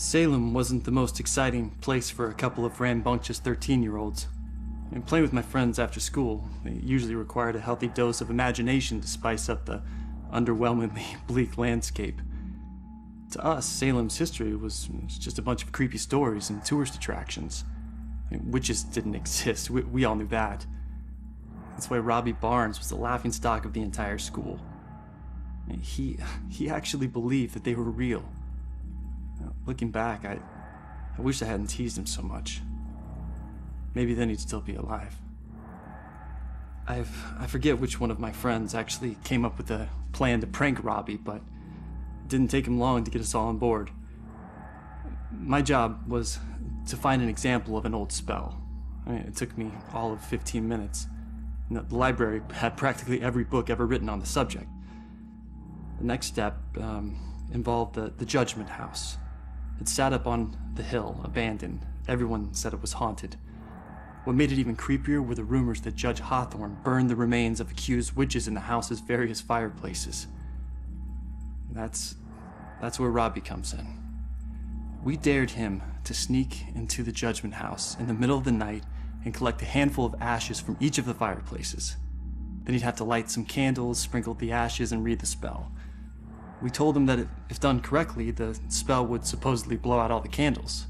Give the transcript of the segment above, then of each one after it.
Salem wasn't the most exciting place for a couple of rambunctious 13-year-olds. And playing with my friends after school, they usually required a healthy dose of imagination to spice up the underwhelmingly bleak landscape. To us, Salem's history was just a bunch of creepy stories and tourist attractions. Witches didn't exist, we all knew that. That's why Robbie Barnes was the laughingstock of the entire school. He actually believed that they were real. Looking back, I wish I hadn't teased him so much. Maybe then he'd still be alive. I forget which one of my friends actually came up with a plan to prank Robbie, but it didn't take him long to get us all on board. My job was to find an example of an old spell. It took me all of 15 minutes. The library had practically every book ever written on the subject. The next step involved the Judgment House. It sat up on the hill, abandoned. Everyone said it was haunted. What made it even creepier were the rumors that Judge Hawthorne burned the remains of accused witches in the house's various fireplaces. That's where Robbie comes in. We dared him to sneak into the Judgment House in the middle of the night and collect a handful of ashes from each of the fireplaces. Then he'd have to light some candles, sprinkle the ashes, and read the spell. We told him that if done correctly, the spell would supposedly blow out all the candles.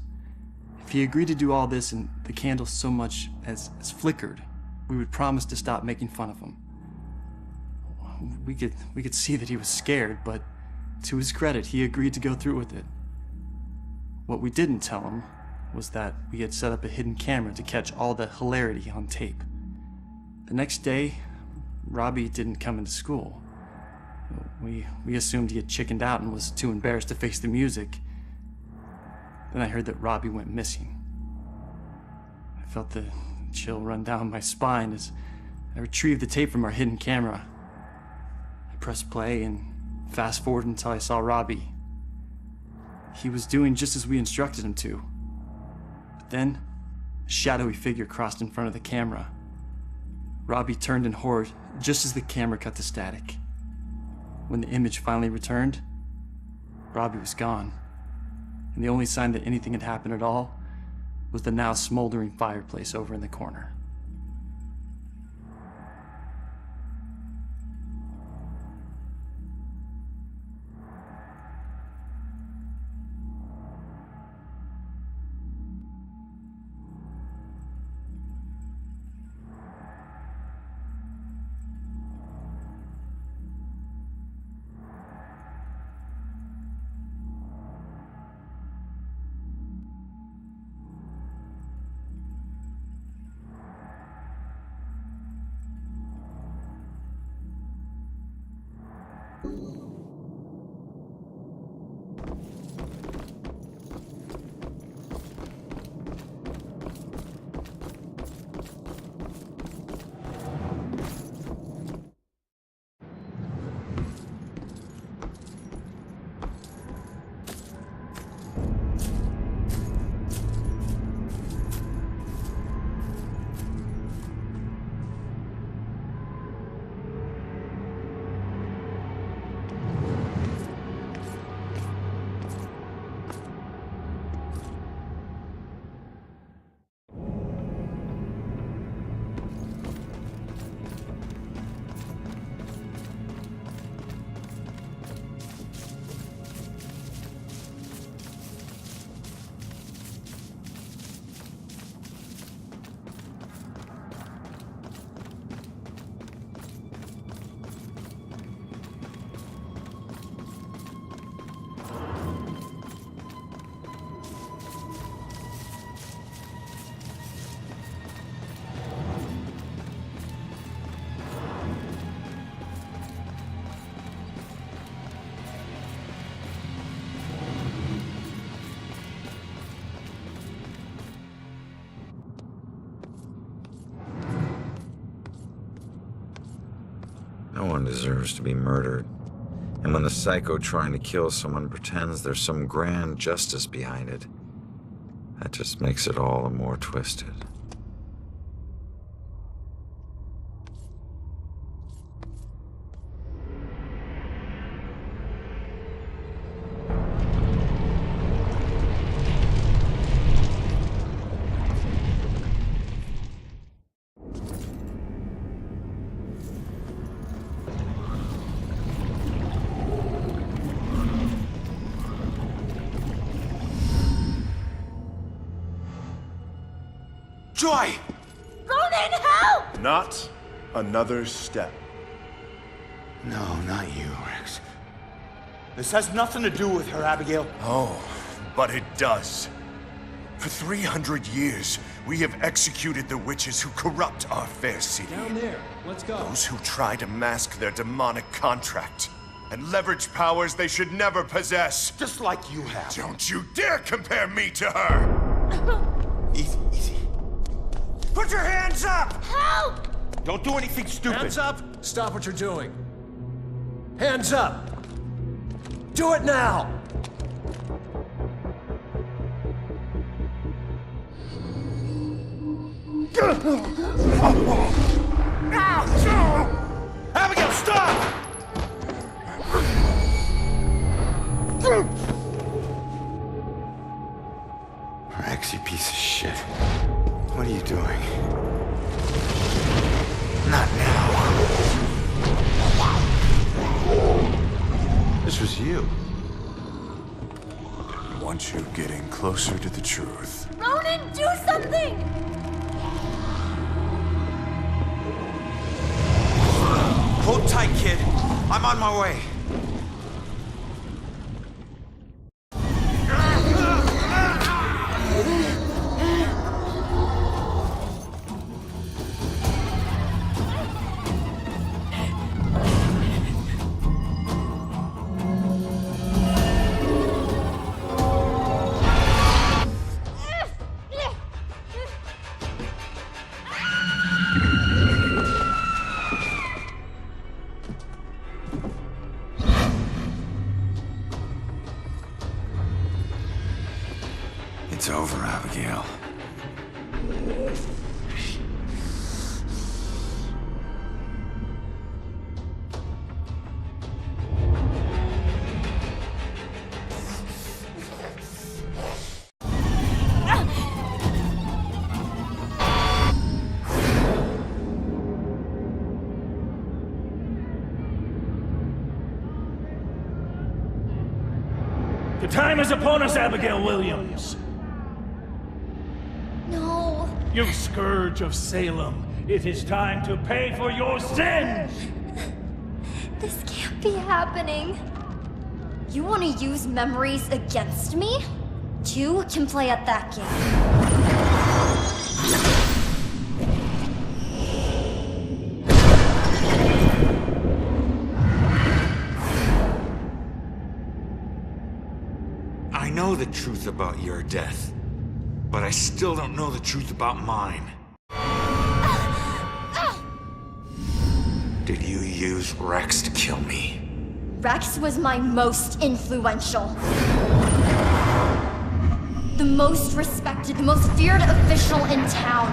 If he agreed to do all this and the candles so much as flickered, we would promise to stop making fun of him. We could see that he was scared, but to his credit, he agreed to go through with it. What we didn't tell him was that we had set up a hidden camera to catch all the hilarity on tape. The next day, Robbie didn't come into school. We assumed he had chickened out and was too embarrassed to face the music. Then I heard that Robbie went missing. I felt the chill run down my spine as I retrieved the tape from our hidden camera. I pressed play and fast forward until I saw Robbie. He was doing just as we instructed him to. But then, a shadowy figure crossed in front of the camera. Robbie turned in horror just as the camera cut to static. When the image finally returned, Robbie was gone. And the only sign that anything had happened at all was the now smoldering fireplace over in the corner. No one deserves to be murdered. And when the psycho trying to kill someone pretends there's some grand justice behind it, that just makes it all the more twisted. Joy! Ronan, help! Not another step. No, not you, Rex. This has nothing to do with her, Abigail. Oh, but it does. For 300 years, we have executed the witches who corrupt our fair city. Down there. Let's go. Those who try to mask their demonic contract and leverage powers they should never possess. Just like you have. Don't you dare compare me to her! Easy, easy. Put your hands up! Help! Don't do anything stupid. Hands up! Stop what you're doing. Hands up! Do it now! Abigail, stop! Rex, you piece of shit. What are you doing? Not now. This was you. I want you getting closer to the truth. Ronan, do something! Hold tight, kid. I'm on my way. It's over, Abigail. The time is upon us, Abigail Williams. No. You scourge of Salem, it is time to pay for your sins! This can't be happening. You want to use memories against me? Two can play at that game. I know the truth about your death, but I still don't know the truth about mine. Did you use Rex to kill me? Rex was my most influential. The most respected, the most feared official in town.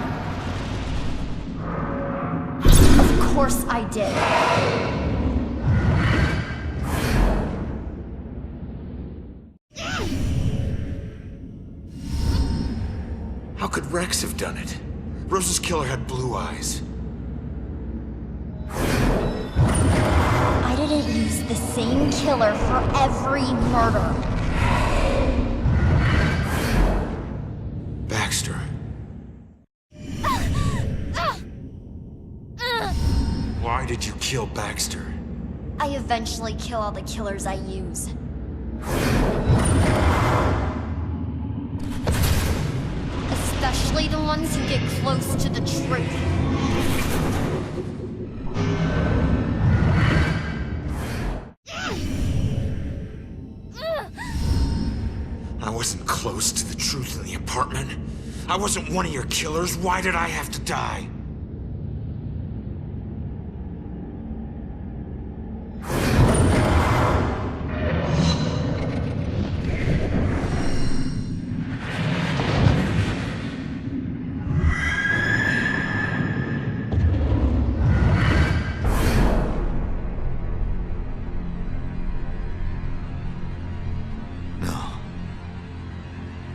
Of course I did. How could Rex have done it? Rose's killer had blue eyes. I didn't use the same killer for every murder. Baxter. Why did you kill Baxter? I eventually kill all the killers I use. Especially the ones who get close to the truth. I wasn't close to the truth in the apartment. I wasn't one of your killers. Why did I have to die?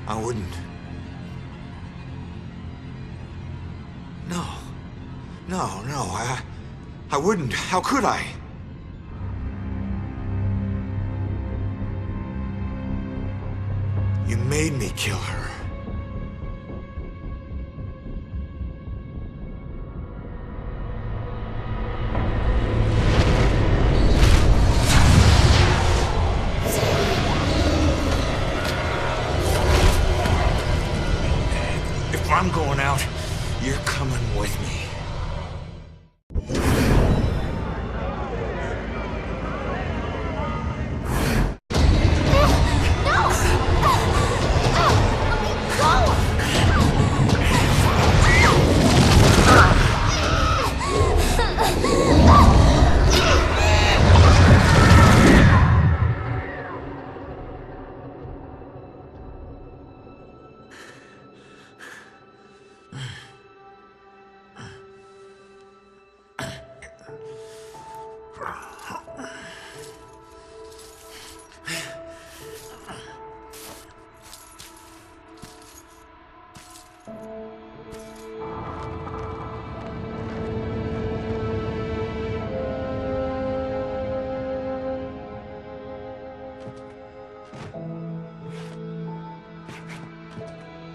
I wouldn't. No. I wouldn't. How could I? You made me kill her. I'm going out, you're coming with me.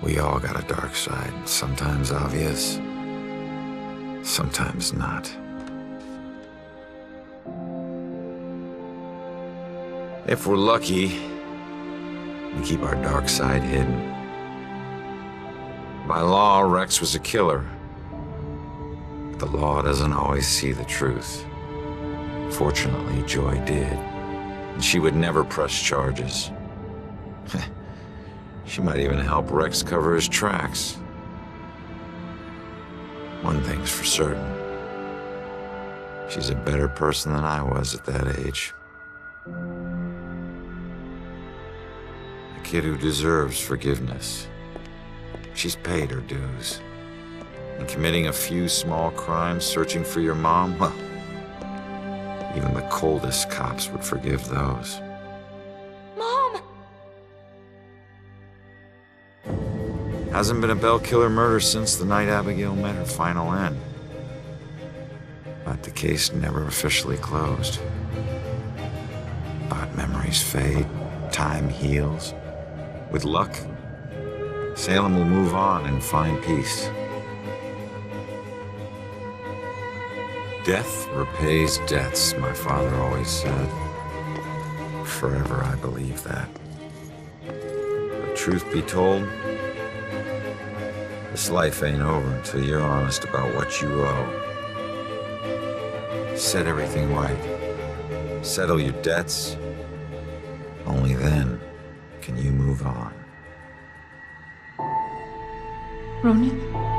We all got a dark side, sometimes obvious, sometimes not. If we're lucky, we keep our dark side hidden. By law, Rex was a killer. But the law doesn't always see the truth. Fortunately, Joy did. And she would never press charges. She might even help Rex cover his tracks. One thing's for certain. She's a better person than I was at that age. A kid who deserves forgiveness. She's paid her dues. And committing a few small crimes, searching for your mom, well, even the coldest cops would forgive those. Hasn't been a Bell killer murder since the night Abigail met her final end. But the case never officially closed. But memories fade, time heals. With luck, Salem will move on and find peace. Death repays debts, my father always said. Forever I believe that. But truth be told, this life ain't over until you're honest about what you owe. Set everything right. Settle your debts. Only then can you move on. Ronan?